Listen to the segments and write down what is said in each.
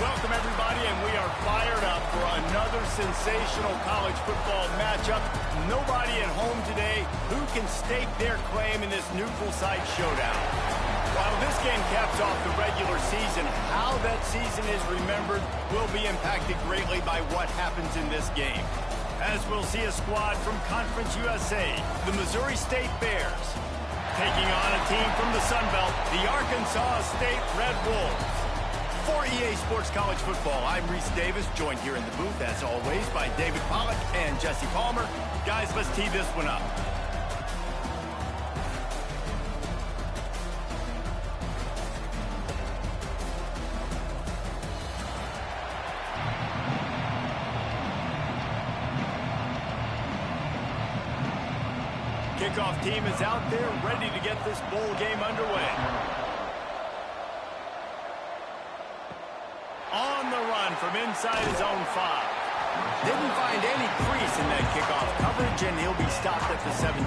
Welcome, everybody, and we are fired up for another sensational college football matchup. Nobody at home today who can stake their claim in this neutral site showdown. While this game caps off the regular season, how that season is remembered will be impacted greatly by what happens in this game. As we'll see a squad from Conference USA, the Missouri State Bears, taking on a team from the Sun Belt, the Arkansas State Red Wolves. For EA Sports College Football, I'm Reese Davis, joined here in the booth, as always, by David Pollack and Jesse Palmer. Guys, let's tee this one up. Kickoff team is out there, ready to get this bowl game underway. On the run from inside his own 5. Didn't find any crease in that kickoff coverage, and he'll be stopped at the 17.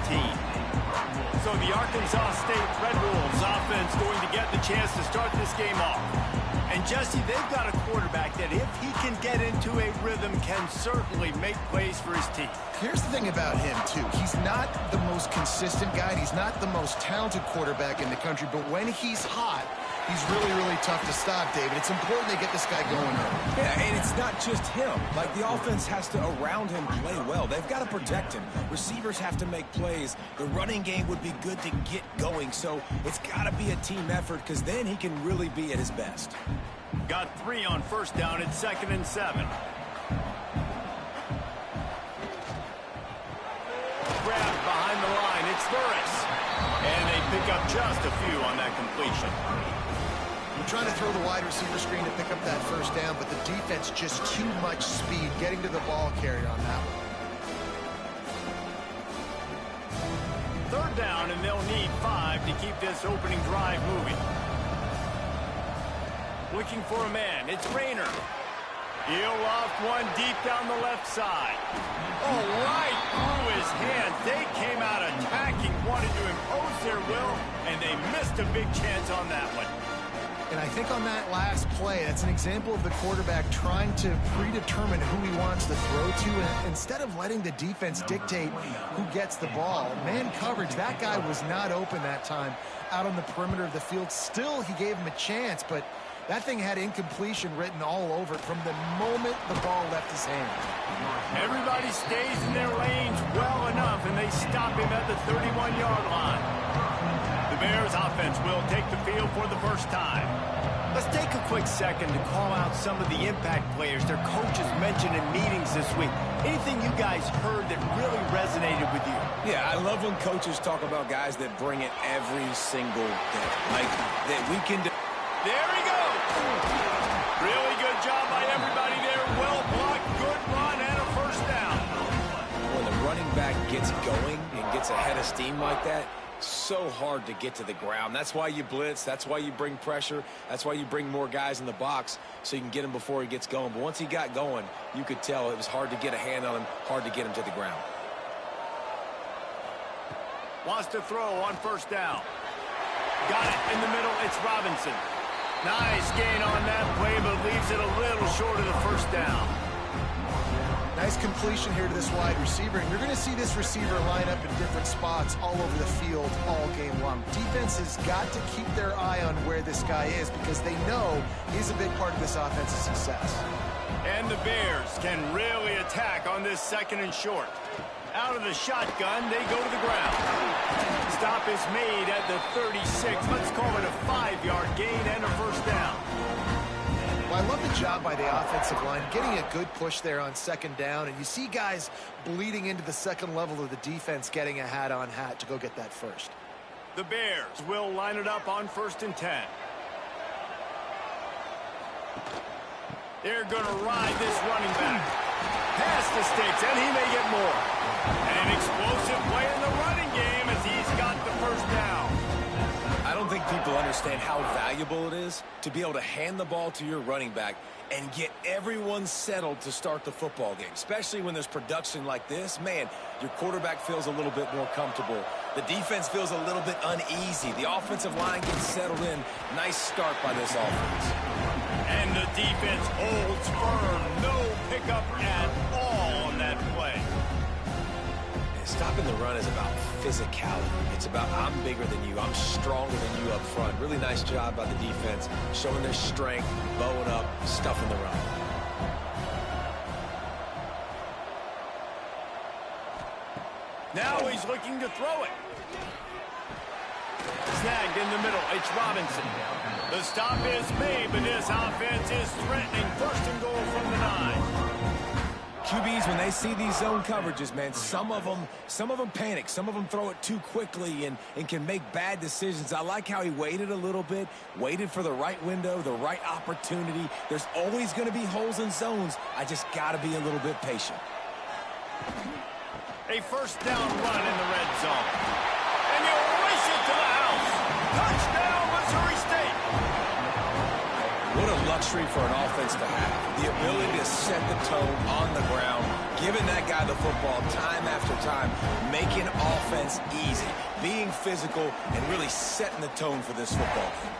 So the Arkansas State Red Wolves offense going to get the chance to start this game off. And Jesse, they've got a quarterback that if he can get into a rhythm can certainly make plays for his team. Here's the thing about him, too. He's not the most consistent guy. He's not the most talented quarterback in the country. But when he's hot, he's really, really tough to stop, David. It's important they get this guy going early. Yeah, and it's not just him. Like, the offense has to, around him, play well. They've got to protect him. Receivers have to make plays. The running game would be good to get going. So it's got to be a team effort because then he can really be at his best. Got 3 on first down at 2nd and 7. Grabbed behind the line. It's Burris. And they pick up just a few on that completion. We're trying to throw the wide receiver screen to pick up that first down, but the defense just too much speed getting to the ball carrier on that one. 3rd down, and they'll need 5 to keep this opening drive moving. Looking for a man. It's Rayner. He'll loft one deep down the left side. Oh, right through his hands. They came out attacking, wanted to impose their will, and they missed a big chance on that one. And I think on that last play, that's an example of the quarterback trying to predetermine who he wants to throw to, and instead of letting the defense dictate who gets the ball. Man coverage, that guy was not open that time out on the perimeter of the field. Still, he gave him a chance, but that thing had incompletion written all over it from the moment the ball left his hand. Everybody stays in their lanes well enough, and they stop him at the 31-yard line. The Bears offense will take the field for the first time. Let's take a quick second to call out some of the impact players their coaches mentioned in meetings this week. Anything you guys heard that really resonated with you? Yeah, I love when coaches talk about guys that bring it every single day. Like, that we can do. There he goes. Really good job by everybody there. Well blocked, good run, and a first down. When the running back gets going and gets ahead of steam like that, so hard to get to the ground. That's why you blitz. That's why you bring pressure. That's why you bring more guys in the box so you can get him before he gets going. But once he got going, you could tell it was hard to get a hand on him, hard to get him to the ground. Wants to throw on first down. Got it in the middle. It's Robinson. Nice gain on that play, but leaves it a little short of the first down. Nice completion here to this wide receiver, and you're going to see this receiver line up in different spots all over the field all game long. Defense has got to keep their eye on where this guy is because they know he's a big part of this offense's success. And the Bears can really attack on this 2nd and short. Out of the shotgun, they go to the ground. Stop is made at the 36. Let's call it a 5-yard gain and a first down. Well, I love the job by the offensive line, getting a good push there on 2nd down, and you see guys bleeding into the second level of the defense getting a hat-on-hat to go get that first. The Bears will line it up on 1st and 10. They're going to ride this running back. Past the sticks, and he may get more. An explosive play in the running game as he's got the first down. I don't think people understand how valuable it is to be able to hand the ball to your running back and get everyone settled to start the football game, especially when there's production like this. Man, your quarterback feels a little bit more comfortable. The defense feels a little bit uneasy. The offensive line gets settled in. Nice start by this offense. And the defense holds firm. No pickup at all on that play. Stopping the run is about physicality. It's about I'm bigger than you. I'm stronger than you up front. Really nice job by the defense, showing their strength, bowing up, stuffing the run. Now he's looking to throw it. Snagged in the middle. It's Robinson. The stop is made, but this offense is threatening. First and goal from the 9. QBs, when they see these zone coverages, man, some of them panic. Some of them throw it too quickly and can make bad decisions. I like how he waited a little bit, waited for the right window, the right opportunity. There's always going to be holes in zones. I just got to be a little bit patient. A first down run in the red zone. And you race it to the house. Touchdown, Missouri State. What a luxury for an offense to have. The ability to set the tone on the ground, giving that guy the football time after time, making offense easy, being physical, and really setting the tone for this football game.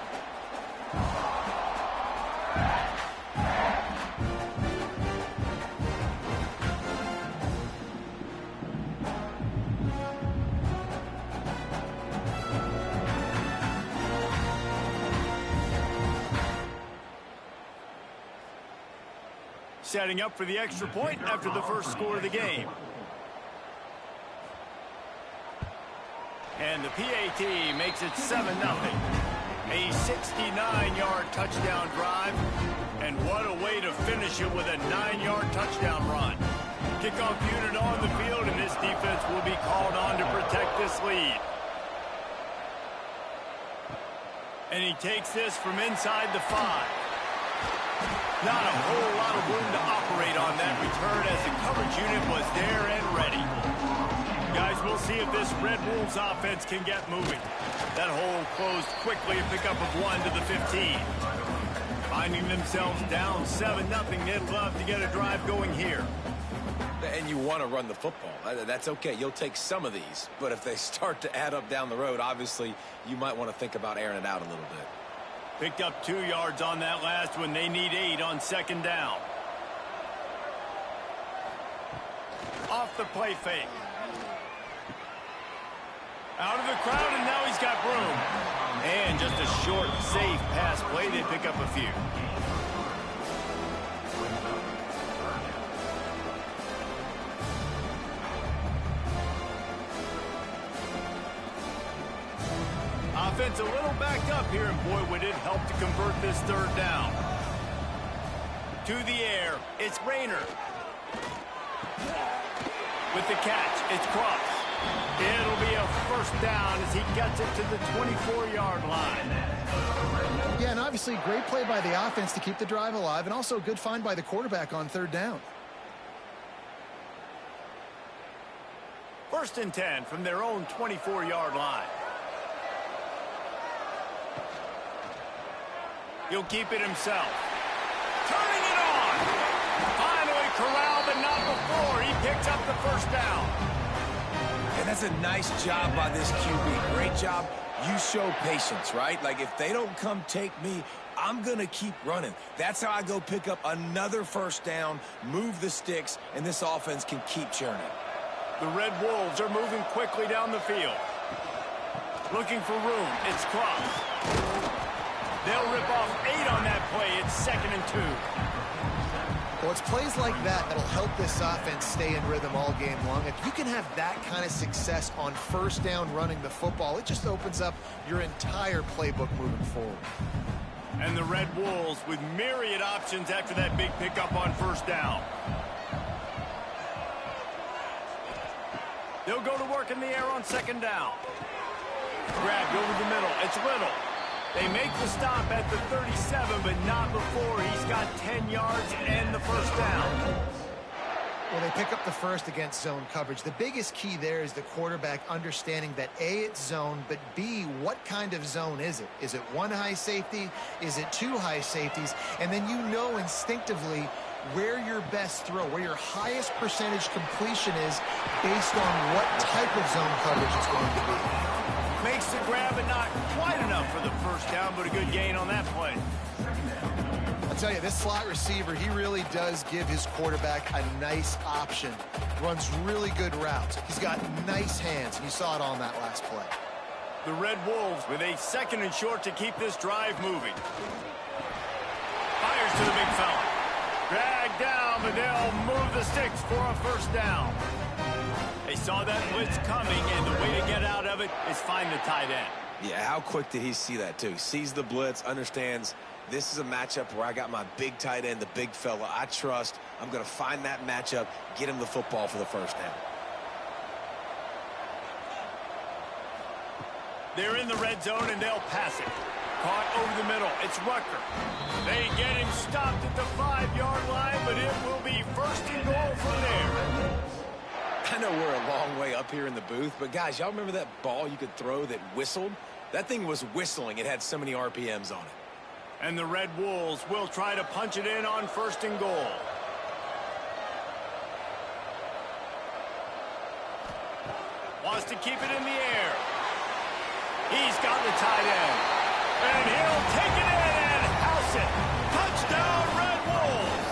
Setting up for the extra point after the first score of the game. And the PAT makes it 7-0. A 69-yard touchdown drive. And what a way to finish it with a 9-yard touchdown run. Kickoff unit on the field, and this defense will be called on to protect this lead. And he takes this from inside the 5. Not a whole lot of room to operate on that return as the coverage unit was there and ready. Guys, we'll see if this Red Wolves offense can get moving. That hole closed quickly, a pickup of 1 to the 15. Finding themselves down 7-0, they'd love to get a drive going here. And you want to run the football. That's okay. You'll take some of these. But if they start to add up down the road, obviously, you might want to think about airing it out a little bit. Picked up 2 yards on that last one. They need 8 on second down. Off the play fake. Out of the crowd, and now he's got room. And just a short, safe pass play. They pick up a few. Offense a little backed up here, and boy, would it help to convert this third down. To the air, it's Rayner. With the catch, it's Cross. It'll be a first down as he gets it to the 24-yard line. Yeah, and obviously great play by the offense to keep the drive alive, and also a good find by the quarterback on third down. First and 10 from their own 24-yard line. He'll keep it himself. Turning it on. Finally corralled, but not before. He picks up the first down. And that's a nice job by this QB. Great job. You show patience, right? Like, if they don't come take me, I'm going to keep running. That's how I go pick up another first down, move the sticks, and this offense can keep churning. The Red Wolves are moving quickly down the field. Looking for room. It's Cross. They'll rip off 8 on that play. It's 2nd and 2. Well, it's plays like that that'll help this offense stay in rhythm all game long. If you can have that kind of success on first down running the football, it just opens up your entire playbook moving forward. And the Red Wolves with myriad options after that big pickup on first down. They'll go to work in the air on second down. Grabbed over the middle. It's Little. They make the stop at the 37, but not before he's got 10 yards and the first down. Well, they pick up the first against zone coverage. The biggest key there is the quarterback understanding that A, it's zone, but B, what kind of zone is it? Is it 1 high safety? Is it 2 high safeties? And then you know instinctively where your best throw, where your highest percentage completion is based on what type of zone coverage it's going to be. Makes the grab, but not quite enough for the first down, but a good gain on that play. I tell you, this slot receiver, he really does give his quarterback a nice option. Runs really good routes. He's got nice hands, and you saw it all in that last play. The Red Wolves with a 2nd and short to keep this drive moving. Fires to the big fella. Dragged down, but they'll move the sticks for a first down. They saw that blitz coming, and the way to get out of it is find the tight end. Yeah, how quick did he see that, too? He sees the blitz, understands this is a matchup where I got my big tight end, the big fella I trust. I'm going to find that matchup, get him the football for the first down. They're in the red zone, and they'll pass it. Caught over the middle. It's Rucker. They get him stopped at the 5-yard line, but it will be 1st and goal from there. I know we're a long way up here in the booth, but guys, y'all remember that ball you could throw that whistled? That thing was whistling. It had so many RPMs on it. And the Red Wolves will try to punch it in on 1st and goal. Wants to keep it in the air. He's got the tight end. And he'll take it in and house it. Touchdown, Red Wolves.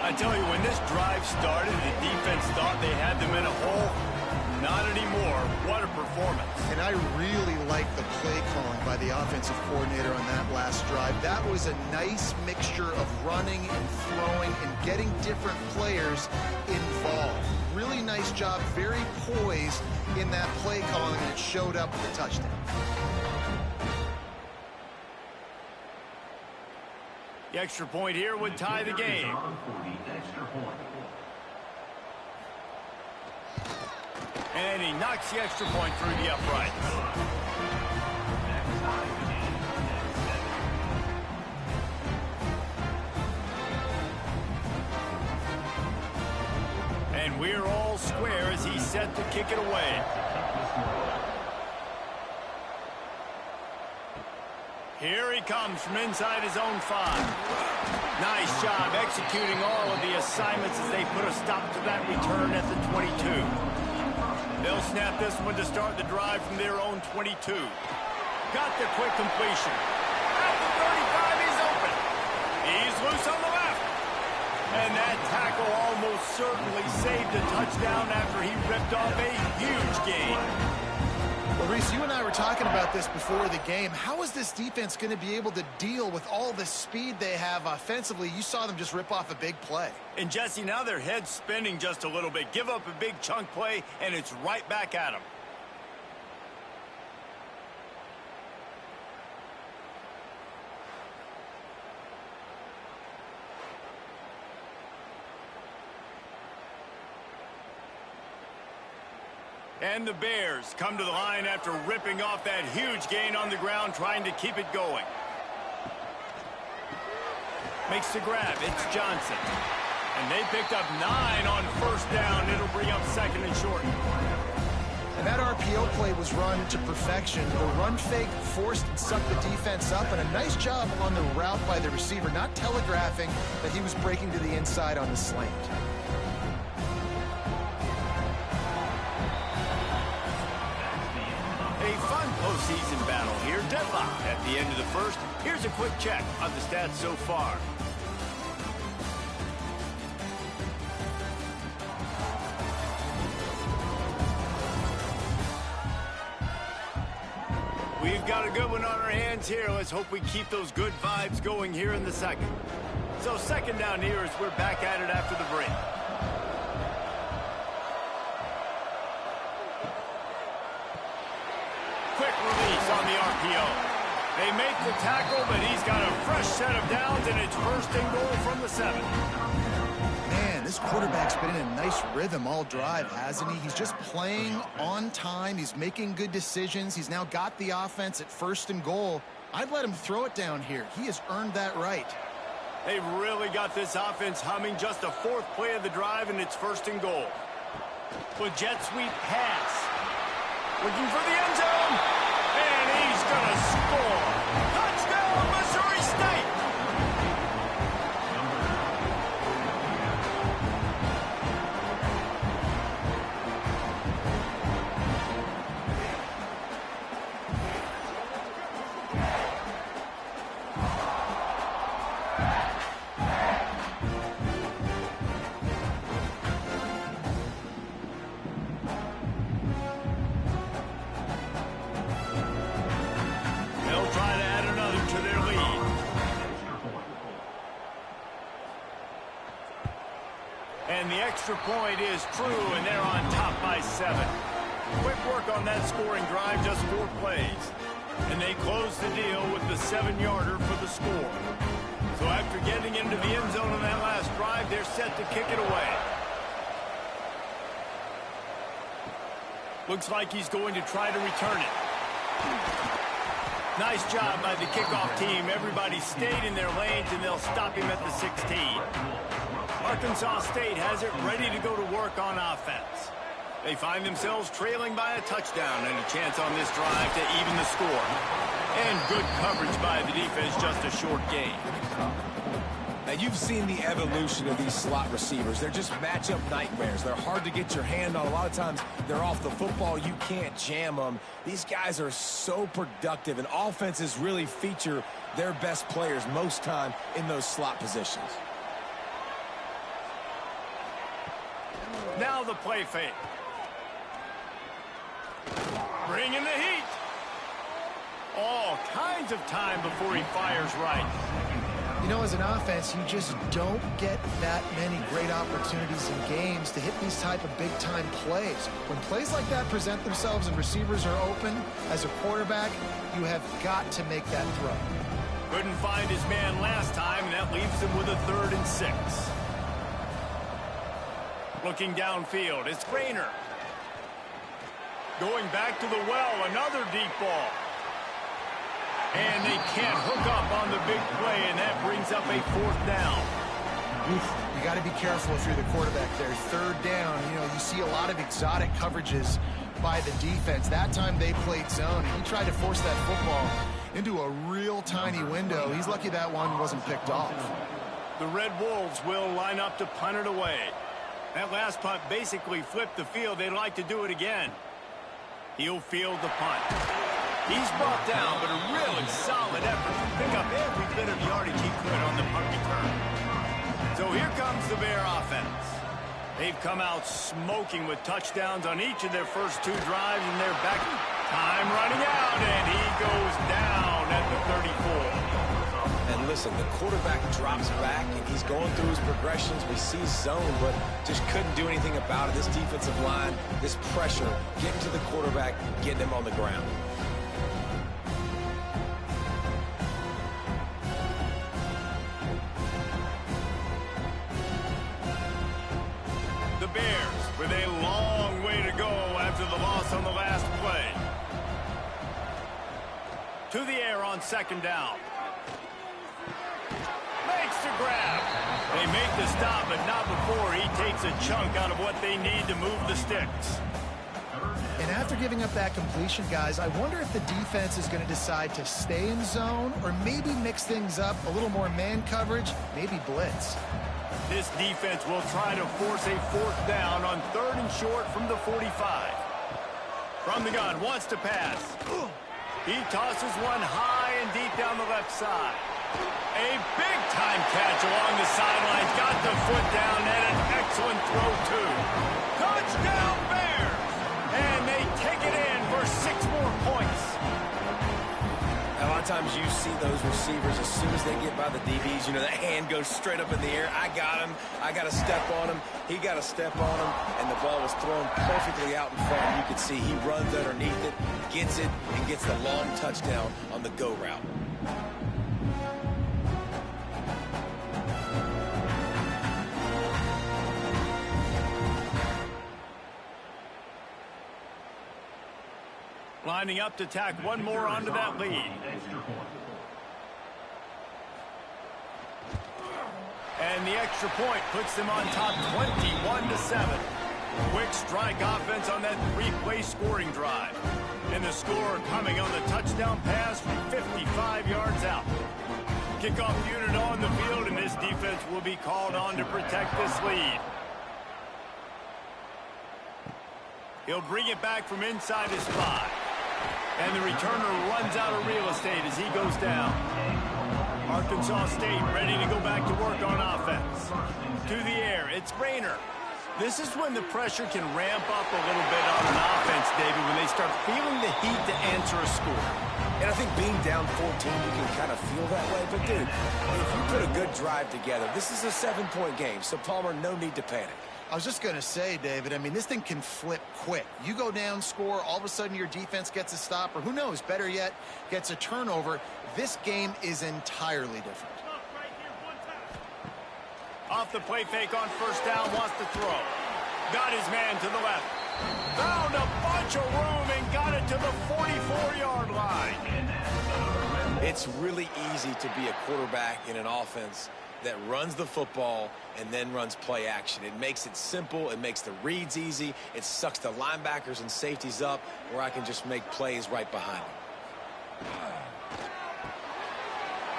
I tell you, when this drive started, the defense thought they had them in a hole. Not anymore. What a performance. And I really like the play calling by the offensive coordinator on that last drive. That was a nice mixture of running and throwing and getting different players involved. Really nice job, very poised in that play calling, and it showed up with a touchdown. The extra point here would tie the game. And he knocks the extra point through the uprights. And we're all square as he's set to kick it away. Here he comes from inside his own 5. Nice job executing all of the assignments as they put a stop to that return at the 22. They'll snap this one to start the drive from their own 22. Got the quick completion. At the 35, he's open. He's loose on the left. And that tackle almost certainly saved a touchdown after he ripped off a huge gain. Well, Reese, you and I were talking about this before the game. How is this defense going to be able to deal with all the speed they have offensively? You saw them just rip off a big play. And, Jesse, now their head's spinning just a little bit. Give up a big chunk play, and it's right back at them. And the Bears come to the line after ripping off that huge gain on the ground, trying to keep it going. Makes the grab. It's Johnson. And they picked up 9 on 1st down. It'll bring up 2nd and short. And that RPO play was run to perfection. The run fake forced and sucked the defense up, and a nice job on the route by the receiver, not telegraphing that he was breaking to the inside on the slant. A fun postseason battle here. Deadlock at the end of the first. Here's a quick check on the stats so far. We've got a good one on our hands here. Let's hope we keep those good vibes going here in the second. So 2nd down here as we're back at it after the break. Quick release on the RPO. They make the tackle, but he's got a fresh set of downs, and it's 1st and goal from the 7. Man, this quarterback's been in a nice rhythm all drive, hasn't he? He's just playing on time. He's making good decisions. He's now got the offense at 1st and goal. I'd let him throw it down here. He has earned that right. They've really got this offense humming. Just a 4th play of the drive, and it's 1st and goal. With jet sweep pass. Looking for the end zone. And he's going to score. Touchdown, Missouri State. extra point is true, and they're on top by 7. Quick work on that scoring drive, just 4 plays. And they close the deal with the 7-yarder for the score. So after getting into the end zone on that last drive, they're set to kick it away. Looks like he's going to try to return it. Nice job by the kickoff team. Everybody stayed in their lanes, and they'll stop him at the 16. Arkansas State has it ready to go to work on offense. They find themselves trailing by a touchdown and a chance on this drive to even the score. And good coverage by the defense, just a short gain. Now, you've seen the evolution of these slot receivers. They're just matchup nightmares. They're hard to get your hand on. A lot of times, they're off the football. You can't jam them. These guys are so productive, and offenses really feature their best players most time in those slot positions. Now the play fake. Bringing the heat. All kinds of time before he fires right. You know, as an offense, you just don't get that many great opportunities in games to hit these type of big-time plays. When plays like that present themselves and receivers are open, as a quarterback, you have got to make that throw. Couldn't find his man last time, and that leaves him with a 3rd and 6. Looking downfield, it's Rainer. Going back to the well, another deep ball. And they can't hook up on the big play, and that brings up a 4th down. You got to be careful if you're the quarterback there. 3rd down, you know, you see a lot of exotic coverages by the defense. That time they played zone, and he tried to force that football into a real tiny window. He's lucky that one wasn't picked off. The Red Wolves will line up to punt it away. That last punt basically flipped the field. They'd like to do it again. He'll field the punt. He's brought down, but a really solid effort to pick up every bit of yardage he could on the punt return. So here comes the Bear offense. They've come out smoking with touchdowns on each of their first 2 drives, and they're back. Time running out, and he goes down at the 34. And listen, the quarterback drops back, and he's going through his progressions. We see zone, but just couldn't do anything about it. This defensive line, this pressure, getting to the quarterback, getting him on the ground. The Bears with a long way to go after the loss on the last play. To the air on 2nd down. Makes the grab. They make the stop, but not before he takes a chunk out of what they need to move the sticks. And after giving up that completion, guys, I wonder if the defense is going to decide to stay in zone or maybe mix things up, a little more man coverage, maybe blitz. This defense will try to force a 4th down on 3rd and short from the 45. From the gun, wants to pass. He tosses one high and deep down the left side. A big-time catch along the sidelines. Got the foot down and an excellent throw, too. Touchdown, Bears! And they take it in for 6 more points. A lot of times you see those receivers, as soon as they get by the DBs, you know, that hand goes straight up in the air. I got him. I got to step on him. He got to step on him. And the ball was thrown perfectly out in front. You can see he runs underneath it, gets it, and gets the long touchdown on the go route. Lining up to tack one more onto that lead. And the extra point puts them on top 21-7. Quick strike offense on that 3-play scoring drive. And the score coming on the touchdown pass from 55 yards out. Kickoff unit on the field, and this defense will be called on to protect this lead. He'll bring it back from inside his 5. And the returner runs out of real estate as he goes down. Arkansas State ready to go back to work on offense. To the air, it's Rainer. This is when the pressure can ramp up a little bit on an offense, David, when they start feeling the heat to answer a score. And I think being down 14, you can kind of feel that way. But, dude, if you put a good drive together, this is a 7-point game, so, Palmer, no need to panic. I was just going to say, David, I mean, this thing can flip quick. You go down, score, all of a sudden your defense gets a stop, or who knows, better yet, gets a turnover. This game is entirely different. Off the play fake on first down, wants to throw. Got his man to the left. Found a bunch of room and got it to the 44-yard line. It's really easy to be a quarterback in an offense that runs the football and then runs play action. It makes it simple. It makes the reads easy. It sucks the linebackers and safeties up where I can just make plays right behind them.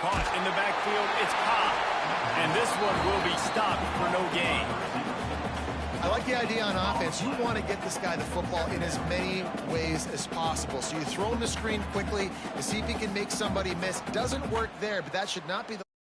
Caught in the backfield, it's Cobb. And this one will be stopped for no gain. I like the idea on offense. You want to get this guy the football in as many ways as possible. So you throw him the screen quickly to see if he can make somebody miss. Doesn't work there, but that should not be the